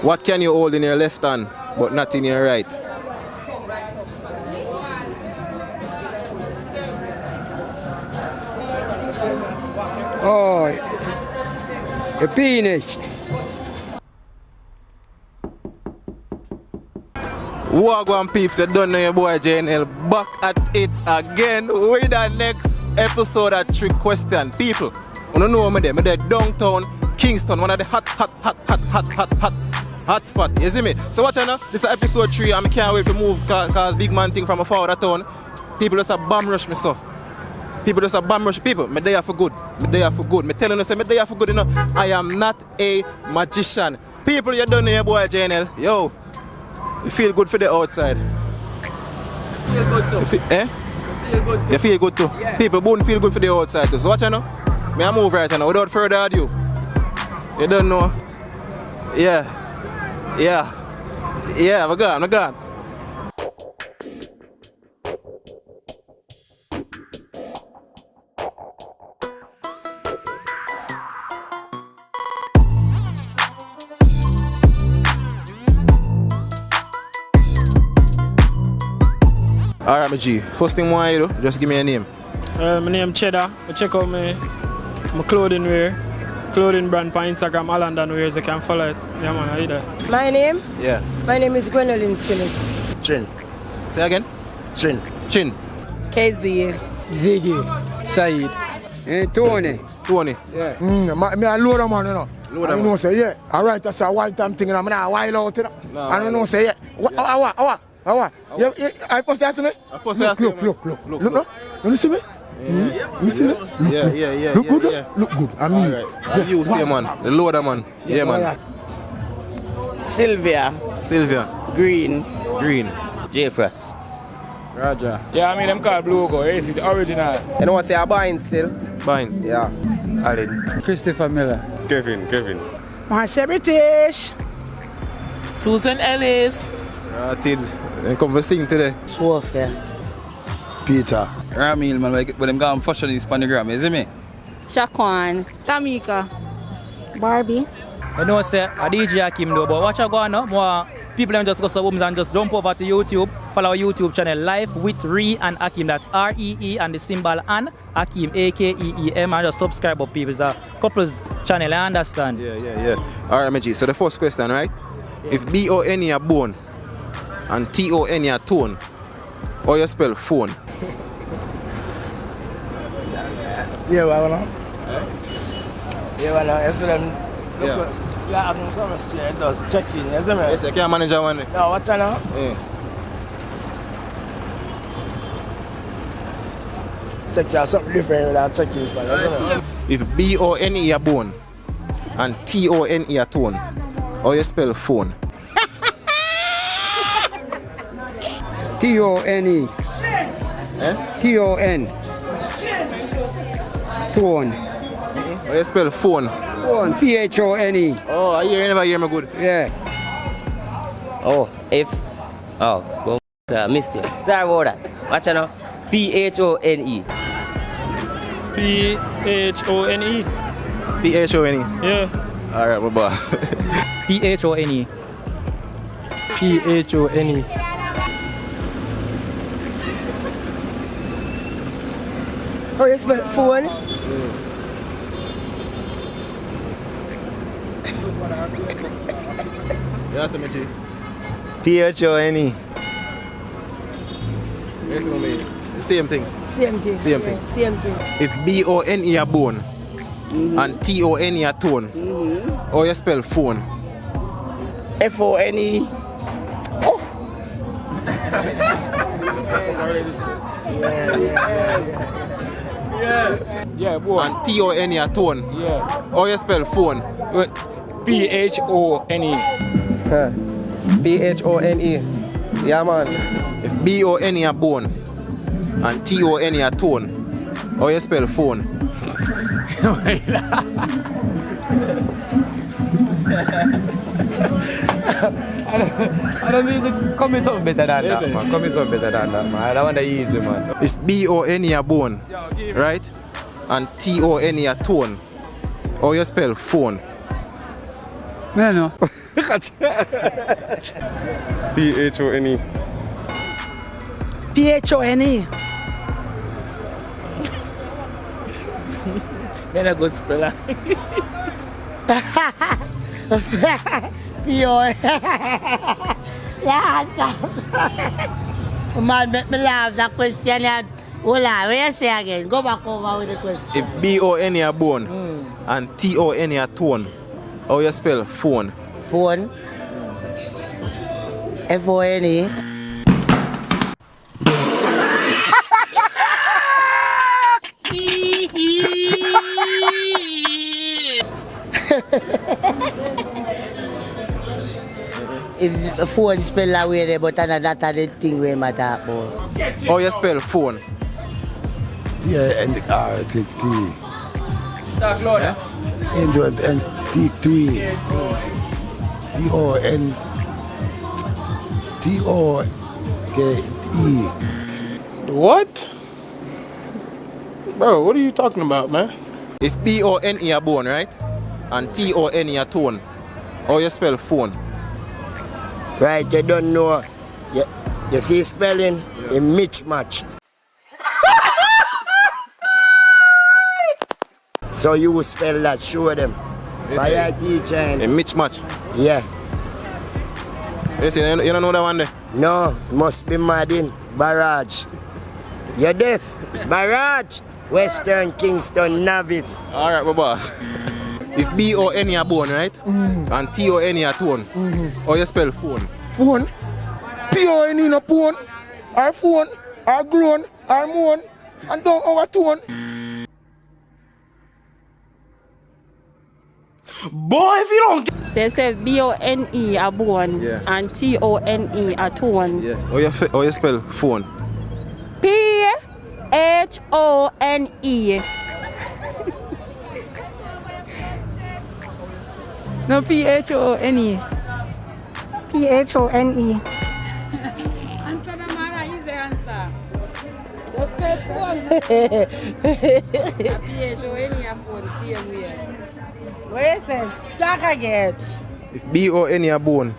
What can you hold in your left hand but not in your right? Oh, a penis. Wagwan peeps, you don't know your boy Jnel back at it again with the next episode of Trick Question. People, you don't know me there. Me there downtown Kingston, one of the hot spot. You see me? So watch now. This is episode 3 and I can't wait to move cause big man thing from a far town. People just a bomb rush me so. People just a bomb rush. People, me there for good. Me there for good. Me telling you say me there for good, you know. I am not a magician. People, you don't know your boy Jnel. Yo. You feel good for the outside. Feel good too. You feel, eh? Feel good too. You feel good too. Yeah. People Buhn feel good for the outside too. So watch now. Me I move right now without further ado. You don't know. Yeah. I'm gone. Alright, my G. First thing I want you to do, just give me a name. My name Cheddar. Check out my clothing wear. Clothing brand on Instagram, Alandan Wears. You can follow it. Yeah, man, I there. My name? Yeah. My name is Gwendolyn Simmons. Chin. Say again? Chin. Chin. KZ. Ziggy. Said. And Tony. Tony. Yeah. Me a load of man, you know. Load I of don't man. know, say, yeah. Alright, that's a white time thing, and I'm not wild out, you know. No, I don't know, say, yeah. What? I supposed to ask me? I supposed to ask you, man. Look, no? You see me? You see me? Yeah. Look good? Yeah. Look good. I mean, Alright. You see, man. The loader, man. Yeah, man. Sylvia Green. J Frost. Rajae. Yeah, I mean, them called Blue Go. It's the original. You know what say a Buhn still? Bynes. Yeah. Alin. Christopher Miller. Kevin. Marcia British. Susan Ellis. Tid. And come to sing today. Sophia. Peter. Ramil, man, when them go and fashion is on the gram, you see me? Shaquan. Jamaica. Barbie. You know, say, a DJ Hakeem though, but watch out go on now. More people them just go to homes and just jump over to YouTube, follow our YouTube channel Life with Ree and Hakeem. That's REE and the symbol and Hakeem, AKEEM, and just subscribe up people. It's a couple's channel, I understand. Yeah. Alright, my G. So the first question, right? If B-O-N are bone and T-O-N are tone, how you spell phone? Yeah, well, no? Yeah, well, you see them. Yeah. You have no service straight, just check in, you see me? Yes, I can manage that one. No, what's that now? Yeah. Check you something different without checking, you see me? If B-O-N-E are bone and T-O-N-E are tone, how you spell phone? T-O-N-E. T-O-N. Tone. How you spell phone? Tone. P-H-O-N-E. Oh, you never hear me good. Yeah. Oh, missed it. Sorry about that. Watch out now. P-H-O-N-E. P-H-O-N-E. P-H-O-N-E. Yeah. Alright, my boss. P-H-O-N-E. P-H-O-N-E. How you spell phone? Yes, my G. P-H-O-N-E. Yes, my man. Same thing. Same thing. Same thing. Same thing. If B-O-N-E are bone and T-O-N-E are tone, how you spell phone? F-O-N-E. Yeah, boy. And T-O-N-E are tone, Yeah. how you spell phone? P-H-O-N-E. P-H-O-N-E. Yeah, man. If B-O-N-E are bone and T-O-N-E are tone, how you spell phone? I don't mean to come in something better than that, man. Come in something better than that, man. I don't want the easy, man. If B-O-N-E are bone, right? And T-O-N-E are tone, how you spell phone? No, no. P-H-O-N-E. P-H-O-N-E. Then a good speller. P-O. Yeah, man, make me laugh that question. Hold on, what you say again? Go back over with the question. If B-O-N-E a bone and T-O-N-E a tone, how you spell phone? Phone. F-O-N-E. If the phone spell that way there, but that's the thing we matter about. How you spell phone? Yeah, and R-T-T. Talk louder. And T-3. T-O-N. T-O-K-E. What? Bro, what are you talking about, man? If B-O-N-E a bone, right? And T-O-N-E a tone, how you spell phone? Right, you don't know. You see spelling? A mismatch. So you spell that, show them. By your teacher. A mismatch? Yeah. You see, you don't know that one there? No, must be Madin. Barrage. You're deaf. Barrage. Western Kingston Navis. Alright, my boss. If B-O-N-E a bone, right? And T-O-N-E a tone, how you spell phone? Phone. P-O-N-E no phone. Our phone. Our grown. Our moan. And don't overtone. Boy, if you don't get... So it says B-O-N-E a bone and T-O-N-E a tone. Yeah. How you spell phone? P-H-O-N-E. No, P-H-O-N-E. P-H-O-N-E. Answer the man, easy answer. Just spell phone. P-H-O-N-E a phone, same way. What you say? Talk again. If B-O-N-E a bone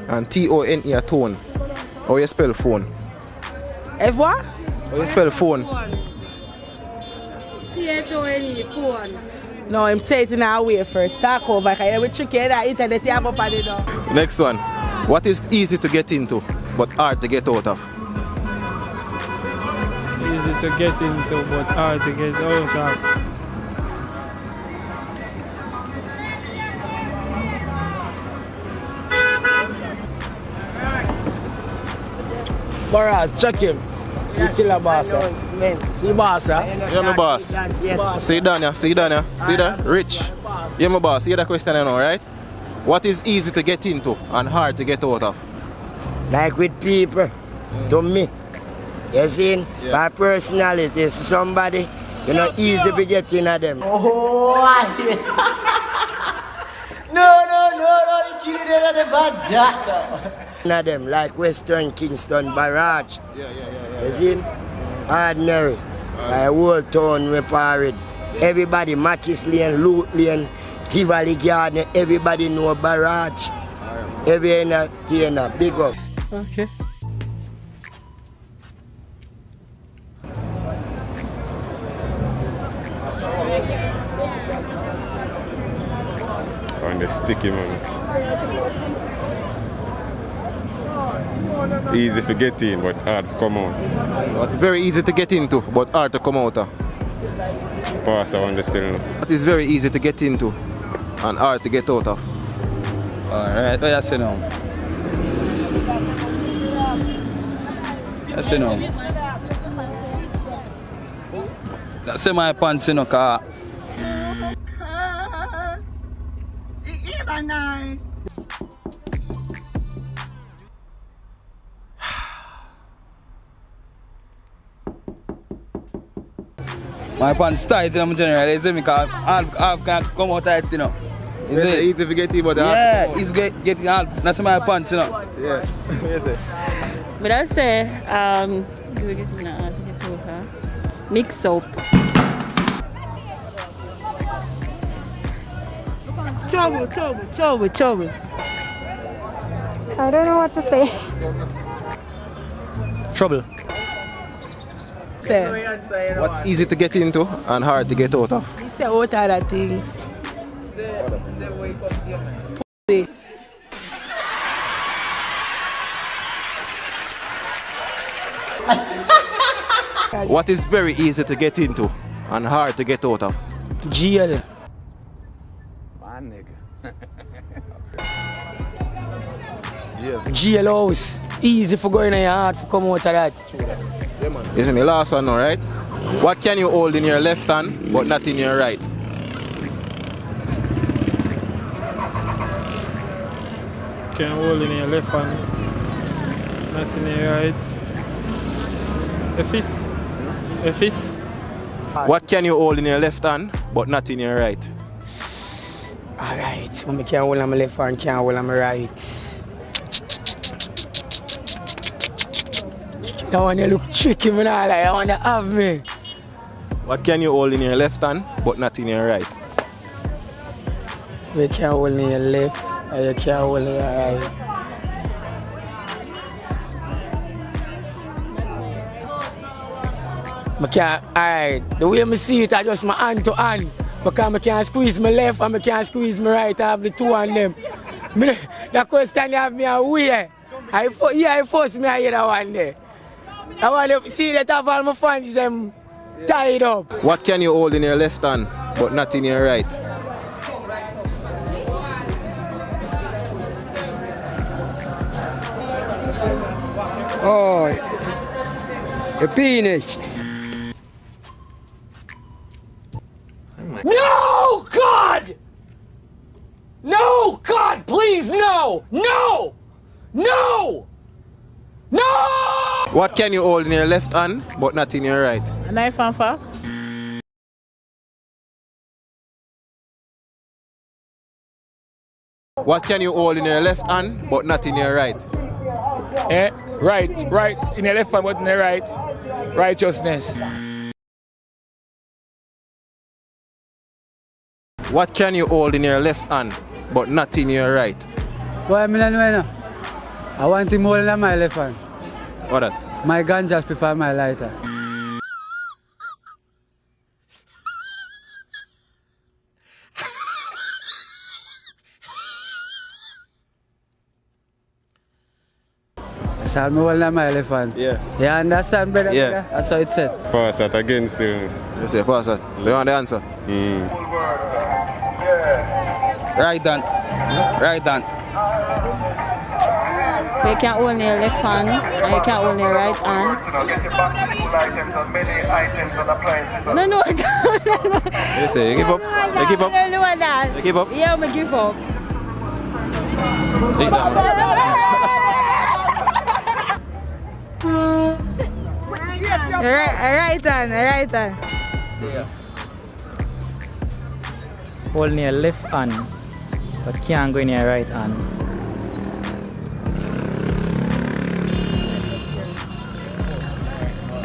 and T-O-N-E a tone, how you spell phone? If what? How you spell phone? P-H-O-N-E, phone. No, I'm taking our way first. Talk over. I will check it out. Internet, you have up on it now. Next one. What is easy to get into but hard to get out of? Easy to get into, but hard to get out of. Barras, check him. See killer boss. See boss, Yeah, my boss. See down here, see down here. See that? Rich. Yeah, my boss. Hear that question now, right? What is easy to get into and hard to get out of? Like with people, to me. You see, my personality is somebody, you know, easy to get in at them. Oh, no, the kid is the bad doctor. At them, like Western Kingston Barrage. You see, ordinary. My whole town we parade. Everybody, Mattis Lane, Loot Lane, Tivoli Garden, everybody know Barrage. Every entertainer, big up. Okay. On the sticky man. Easy to get in, but hard to come out. So it's very easy to get into, but hard to come out of. Pass, I understand. It is very easy to get into and hard to get out of. Alright, what you say now? That's enough. That's my pants, you know, car. Nice. My pants tight, you know, generally. You see me, because half can come out tight, you know. Is it easy to get in, but yeah, it's getting half. That's my pants, you know. Yeah. What you say? But I say, mix up. Trouble. I don't know what to say. Trouble. Say. What's easy to get into and hard to get out of? Say what other things. What is very easy to get into and hard to get out of? Jail. My nigga. Jail house. Easy for going in your heart for come out of that. This is my last one now, right? What can you hold in your left hand but not in your right? Can hold in your left hand, not in your right. A fist. What can you hold in your left hand but not in your right? Alright, I can't hold on my left hand, can't hold on my right. That one you look tricky, man. That one you have me. What can you hold in your left hand but not in your right? You can't hold in your left and you can't hold in your right. Alright, the way I see it, I just my hand to hand. Because I can't squeeze my left and I can't squeeze my right. I have the two on them. That question you have me away. I force me to hear that one there. I want to see that I have all my fans tied up. What can you hold in your left hand but not in your right? Oh, the penis. No, God! No, God, please, no! No! No! No! What can you hold in your left hand but not in your right? A knife and fork. What can you hold in your left hand but not in your right? Right in the left hand, but in the right. Righteousness. What can you hold in your left hand but not in your right? Why I don't know? I want him holding on my left hand. What that? My gun just prefer my lighter. So I'm holding on my left hand. Yeah. You understand, brother? Yeah. That's how it said. Pass that again still. You say pass that. So you want the answer? Right down. Right down. You can't hold in your left hand and you can't hold in your right hand. No, I can't. You say you give up? You give up? I don't know that. You give up? Yeah, I give up. Take that, Right hand. Yeah. Hold in your left hand, but can't go in your right hand.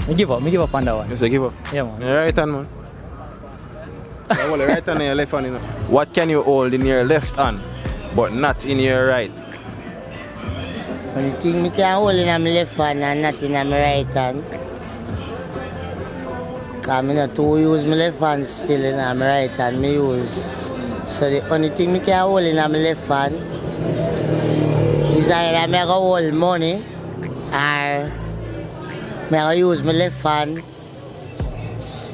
Me give up on that one. You say give up? Yeah, man. Your right hand, man. You hold your right hand and your left hand, you know. What can you hold in your left hand but not in your right? Only thing I can hold in my left hand and not in my right hand. Because I not to use my left hand still in my right hand, I use. So the only thing I can hold in my left hand is either I go hold money or I use my left hand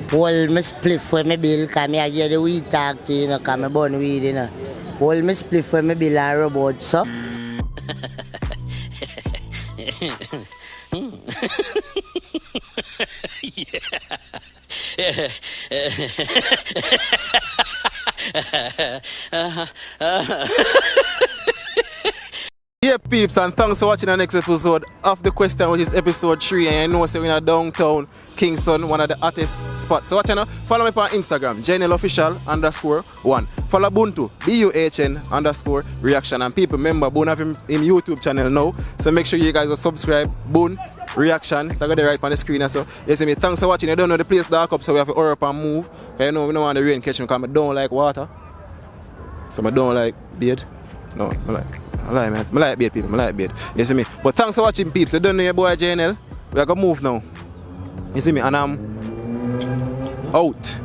hold my spliff for my bill because I get the weed talk to you know, because I burn weed, you know. Hold my spliff for my bill and robot, so. Yeah, peeps, and thanks for watching the next episode of The Question, which is episode 3. And you know, so we're in downtown Kingston, one of the hottest spots. So watch now. Follow me on Instagram, Jnel official_1. Follow Buhn too, BUHN_reaction. And people, remember, Buhn have him YouTube channel now. So make sure you guys are subscribed. Buhn reaction. They got the right on the screen. So you see me. Thanks for watching. You don't know the place dark up, so we have to hurry up and move. Because you know we don't want the rain catch me because I don't like water. So I don't like beard. No, I like man. I like beard people. I like beard. You see me? But thanks for watching peeps. You don't know your boy Jnel. We are gonna move now. You see me? And I'm out.